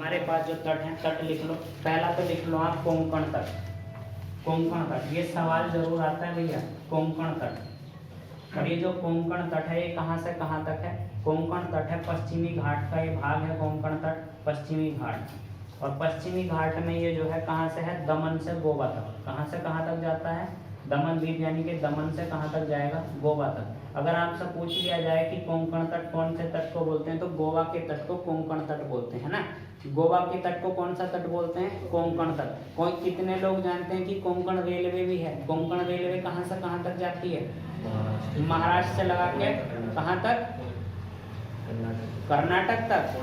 हमारे पास जो तट है, तट लिख लो। पहला तो लिख लो आप कोंकण तट। कोंकण तट, ये सवाल जरूर आता है भैया, कोंकण तट। और ये जो कोंकण तट है, ये कहाँ से कहाँ तक है? कोंकण तट है पश्चिमी घाट का ये भाग है, कोंकण तट पश्चिमी घाट। और पश्चिमी घाट में ये जो है कहाँ से है? दमन से गोवा तक। कहाँ से कहाँ तक जाता है? दमन द्वीप, यानी कि दमन से कहाँ तक जाएगा? गोवा तक। अगर आपसे पूछ लिया जाए कि कोंकण तट कौन से तट को बोलते हैं, तो गोवा के तट को कोंकण तट बोलते हैं ना। गोवा के तट को कौन सा तट बोलते हैं? कोंकण तट। कोई कितने लोग जानते हैं कि कोंकण रेलवे भी है? कोंकण रेलवे कहाँ से कहाँ तक जाती है? महाराष्ट्र से लगा के कहाँ तक? कर्नाटक तक।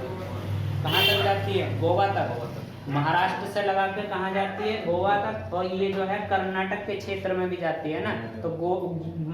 कहाँ तक जाती है? गोवा तक। महाराष्ट्र से लगा के कहाँ जाती है? गोवा तक। और ये जो है कर्नाटक के क्षेत्र में भी जाती है ना। तो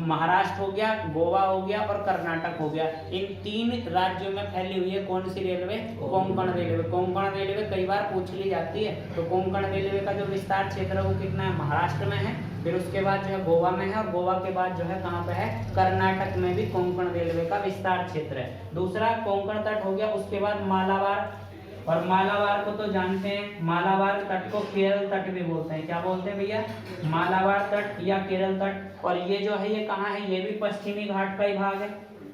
महाराष्ट्र हो गया, गोवा हो गया और कर्नाटक हो गया। इन तीन राज्यों में फैली हुई है कौन सी railway? Konkan railway. Konkan railway कई बार पूछ ली जाती है। तो कोंकण रेलवे का जो विस्तार क्षेत्र है वो कितना है? महाराष्ट्र में है, फिर उसके बाद जो है गोवा में है, और गोवा के बाद जो है कहाँ पे है? कर्नाटक में भी कोंकण रेलवे का विस्तार क्षेत्र है। दूसरा कोंकण तट हो गया। उसके बाद मालाबार, और मालाबार को तो जानते हैं, मालाबार तट को केरल तट भी बोलते हैं। क्या बोलते हैं भैया? मालाबार तट या केरल तट। और ये जो है ये कहाँ है? ये भी पश्चिमी घाट का ही भाग है।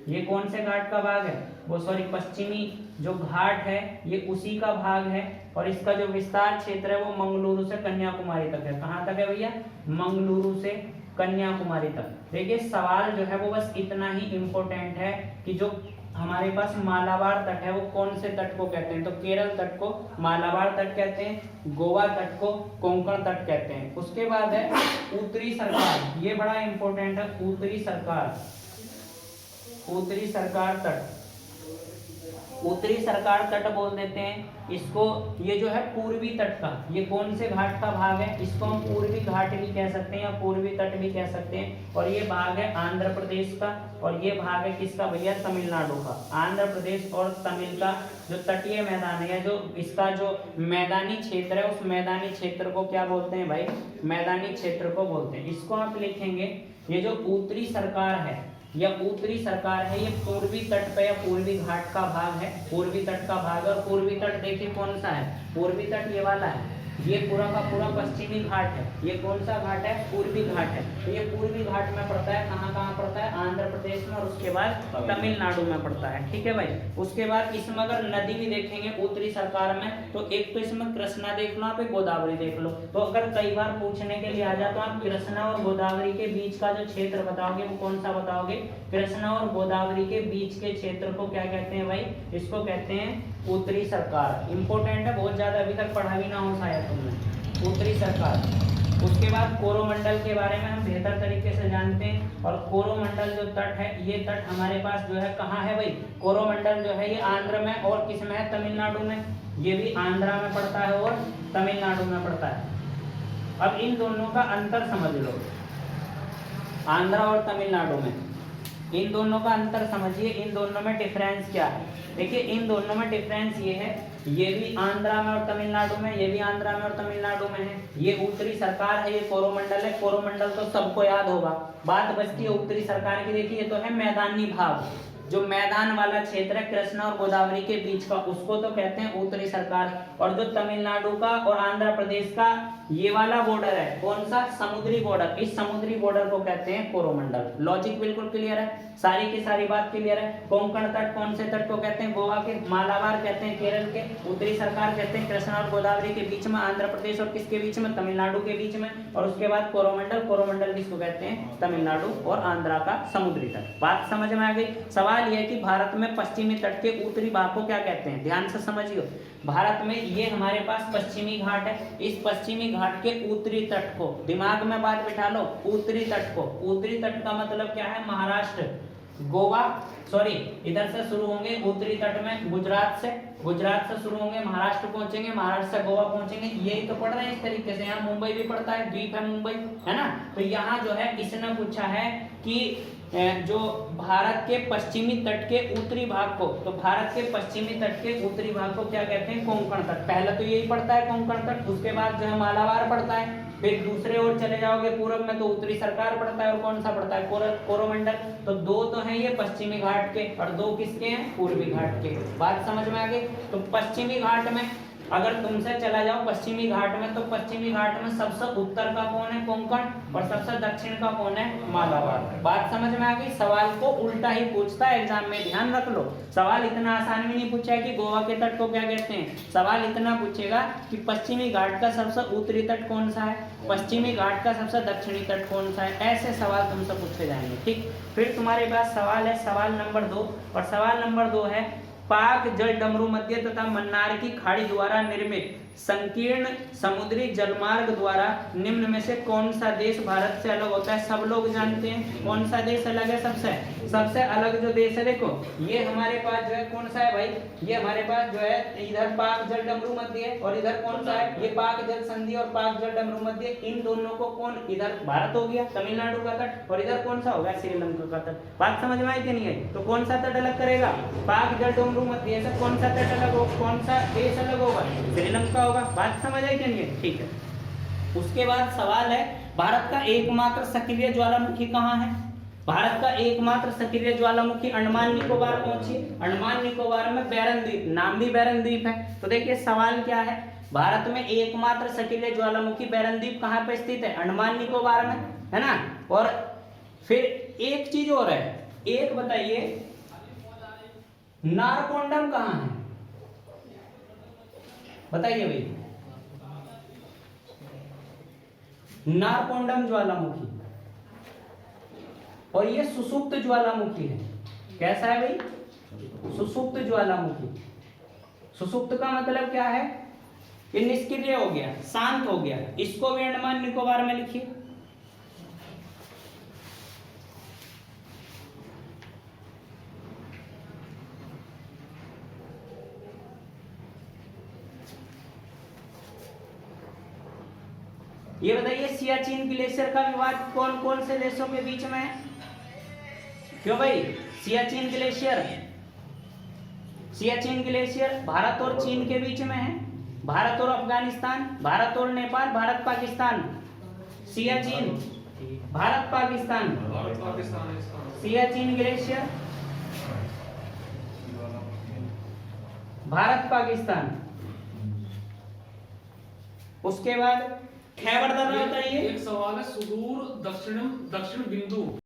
ये कौन से घाट का भाग है? वो सॉरी, पश्चिमी जो घाट है ये उसी का भाग है। और इसका जो विस्तार क्षेत्र है वो मंगलुरु से कन्याकुमारी तक है। कहाँ तक है भैया? मंगलुरु से कन्याकुमारी तक। देखिए सवाल जो है वो बस इतना ही इम्पोर्टेंट है कि जो हमारे पास मालाबार तट है वो कौन से तट को कहते हैं? तो केरल तट को मालाबार तट कहते हैं, गोवा तट को कोंकण तट कहते हैं। उसके बाद है उत्तरी सरकार, ये बड़ा इंपॉर्टेंट है। उत्तरी सरकार, उत्तरी सरकार तट, उत्तरी सरकार तट बोल देते हैं इसको। ये जो है पूर्वी तट का, ये कौन से घाट का भाग है? इसको हम पूर्वी घाट भी कह सकते हैं या पूर्वी तट भी कह सकते हैं। और ये भाग है आंध्र प्रदेश का, और ये भाग है किसका भैया? तमिलनाडु का। आंध्र प्रदेश और तमिल का जो तटीय मैदान है, जो इसका जो मैदानी क्षेत्र है, उस मैदानी क्षेत्र को क्या बोलते हैं भाई? मैदानी क्षेत्र को बोलते हैं। इसको आप लिखेंगे, ये जो उत्तरी सरकार है या उत्तरी सरकार है, ये पूर्वी तट पे या पूर्वी घाट का भाग है, पूर्वी तट का भाग है। और पूर्वी तट देखिए कौन सा है? पूर्वी तट ये वाला है, ये पूरा का पूरा पश्चिमी घाट है। ये कौन सा घाट है? पूर्वी घाट है। तो ये पूर्वी घाट में पड़ता है। कहाँ कहाँ पड़ता है? आंध्र प्रदेश में, और उसके बाद तमिलनाडु में पड़ता है। ठीक है भाई। उसके बाद इसमें अगर नदी भी देखेंगे उत्तरी सरकार में, तो एक तो इसमें कृष्णा देख लो आप, एक गोदावरी देख लो। तो अगर कई बार पूछने के लिए आ जाए तो आप कृष्णा और गोदावरी के बीच का जो क्षेत्र बताओगे वो कौन सा बताओगे? कृष्णा और गोदावरी के बीच के क्षेत्र को क्या कहते हैं भाई? इसको कहते हैं उत्तरी सरकार। इंपॉर्टेंट है, बहुत ज्यादा अभी तक पढ़ा भी ना हो शायद तुमने। उत्तरी सरकार। उसके बाद कोरोमंडल के बारे में हम बेहतर तरीके से जानते हैं। और कोरोमंडल जो तट है, ये तट हमारे पास जो है कहाँ है भाई? कोरोमंडल जो है ये आंध्र में और किस में है? तमिलनाडु में। ये भी आंध्रा में पड़ता है और तमिलनाडु में पड़ता है। अब इन दोनों का अंतर समझ लो, आंध्रा और तमिलनाडु में इन दोनों का अंतर समझिए। इन दोनों में डिफरेंस क्या है? देखिए इन दोनों में डिफरेंस ये है, ये भी आंध्रा में और तमिलनाडु में, ये भी आंध्रा में और तमिलनाडु में है। ये उत्तरी सरकार है, ये कोरोमंडल है। कोरोमंडल तो सबको याद होगा। बात बचती है उत्तरी सरकार की। देखिए ये तो है मैदानी भाग, जो मैदान वाला क्षेत्र है कृष्णा और गोदावरी के बीच का, उसको तो कहते हैं उत्तरी सरकार। और जो तमिलनाडु का और आंध्र प्रदेश का ये वाला बॉर्डर है, कौन सा? समुद्री बॉर्डर, इस समुद्री बॉर्डर को कहते हैं कोरोमंडल। लॉजिक बिल्कुल क्लियर है, सारी की सारी बात क्लियर है। कोंकण तट कौन से तट को कहते हैं? गोवा के। मालाबार कहते हैं केरल के। उत्तरी सरकार कहते हैं कृष्णा और गोदावरी के बीच में, आंध्र प्रदेश और किसके बीच में? तमिलनाडु के बीच में। और उसके बाद कोरोमंडल, कोरोमंडल किसको कहते हैं? तमिलनाडु और आंध्रा का समुद्री तट। बात समझ में आ गई? सवाल यह है कि भारत में पश्चिमी तट के उत्तरी भाग को क्या कहते हैं? ध्यान से समझिए। भारत में ये हमारे पास पश्चिमी घाट है, इस पश्चिमी घाट के उत्तरी तट को, दिमाग में बात बिठा लो, उत्तरी तट को। उत्तरी तट का मतलब क्या है? महाराष्ट्र, गोवा, सॉरी इधर से शुरू होंगे उत्तरी तट में, गुजरात से शुरू होंगे, महाराष्ट्र पहुंचेंगे, महाराष्ट्र से गोवा पहुंचेंगे। यही तो पढ़ रहे हैं इस तरीके से। यहाँ मुंबई भी पड़ता है, द्वीप है मुंबई, है ना। तो यहाँ जो है इसने पूछा है कि जो भारत के पश्चिमी तट के उत्तरी भाग को, तो भारत के पश्चिमी तट के उत्तरी भाग को क्या कहते हैं? कोंकण तट। पहले तो यही पड़ता है कोंकण तट, उसके बाद जो है मालाबार पड़ता है, फिर दूसरे ओर चले जाओगे पूर्व में तो उत्तरी सरकार पड़ता है, और कौन सा पड़ता है? कोरोमंडल। तो दो तो हैं ये पश्चिमी घाट के और दो किसके हैं? पूर्वी घाट के। बात समझ में आ गई? तो पश्चिमी घाट में अगर तुमसे चला जाओ पश्चिमी घाट में, तो पश्चिमी घाट में सबसे उत्तर का कौन है? कोंकण। और सबसे दक्षिण का कौन है? मालाबार। बात समझ में आ गई? सवाल को उल्टा ही पूछता है एग्जाम में, ध्यान रख लो। सवाल इतना आसान भी नहीं पूछा है कि गोवा के तट को क्या कहते हैं। सवाल इतना पूछेगा कि पश्चिमी घाट का सबसे उत्तरी तट कौन सा है, पश्चिमी घाट का सबसे दक्षिणी तट कौन सा है, ऐसे सवाल तुमसे पूछे जाएंगे। ठीक, फिर तुम्हारे पास सवाल है सवाल नंबर 2, और सवाल नंबर 2 है पाक जल डमरू मध्य तथा मन्नार की खाड़ी द्वारा निर्मित संकीर्ण समुद्री जलमार्ग द्वारा निम्न में से कौन सा देश भारत से अलग होता है? सब लोग जानते हैं कौन सा देश अलग है सबसे। सबसे अलग जो देश है, देखो ये हमारे पास जो है कौन सा है भाई, ये हमारे पास जो है इधर पाक जल डमरू मध्य है, और इधर कौन सा है? ये पाक जल संधि और पाक जल डमरू मध्य। इन दोनों को कौन, इधर भारत हो गया तमिलनाडु का तट, और इधर कौन सा होगा? श्रीलंका का तट। बात समझ में आई कि नहीं है? तो कौन सा तट अलग करेगा? पाक जल डमरू मध्य से कौन सा तट अलग हो, कौन सा देश अलग होगा? श्रीलंका होगा। बात समझ आई कि नहीं है? ठीक है। उसके बाद सवाल है भारत का एकमात्र सक्रिय ज्वालामुखी कहाँ है? भारत का एकमात्र सक्रिय ज्वालामुखी अंडमान निकोबार पहुंची। अंडमान निकोबार में बैरन द्वीप, नाम भी बैरन द्वीप है। तो देखिए सवाल क्या है, भारत में एकमात्र सक्रिय ज्वालामुखी बैरन द्वीप कहाँ पे स्थित है? अंडमान निकोबार में, है ना। और फिर एक चीज और है, एक बताइए नारकोंडम कहाँ है? बताइए भाई, नारकोंडम ज्वालामुखी, और ये सुसुप्त ज्वालामुखी है। कैसा है भाई? सुसुप्त ज्वालामुखी। सुसुप्त का मतलब क्या है? ये निष्क्रिय हो गया, शांत हो गया। इसको भी अंडमान निकोबार में लिखिए। ये बताइए सियाचिन ग्लेशियर का विवाद कौन कौन से देशों के बीच में है? क्यों भाई? सियाचिन ग्लेशियर, सियाचिन ग्लेशियर भारत और चीन के बीच में है, भारत और अफगानिस्तान, भारत और नेपाल, भारत पाकिस्तान। सियाचिन भारत पाकिस्तान, सियाचिन ग्लेशियर भारत पाकिस्तान। उसके बाद खैबर दर्रा बताइए। एक सवाल है, सुदूर दक्षिण बिंदु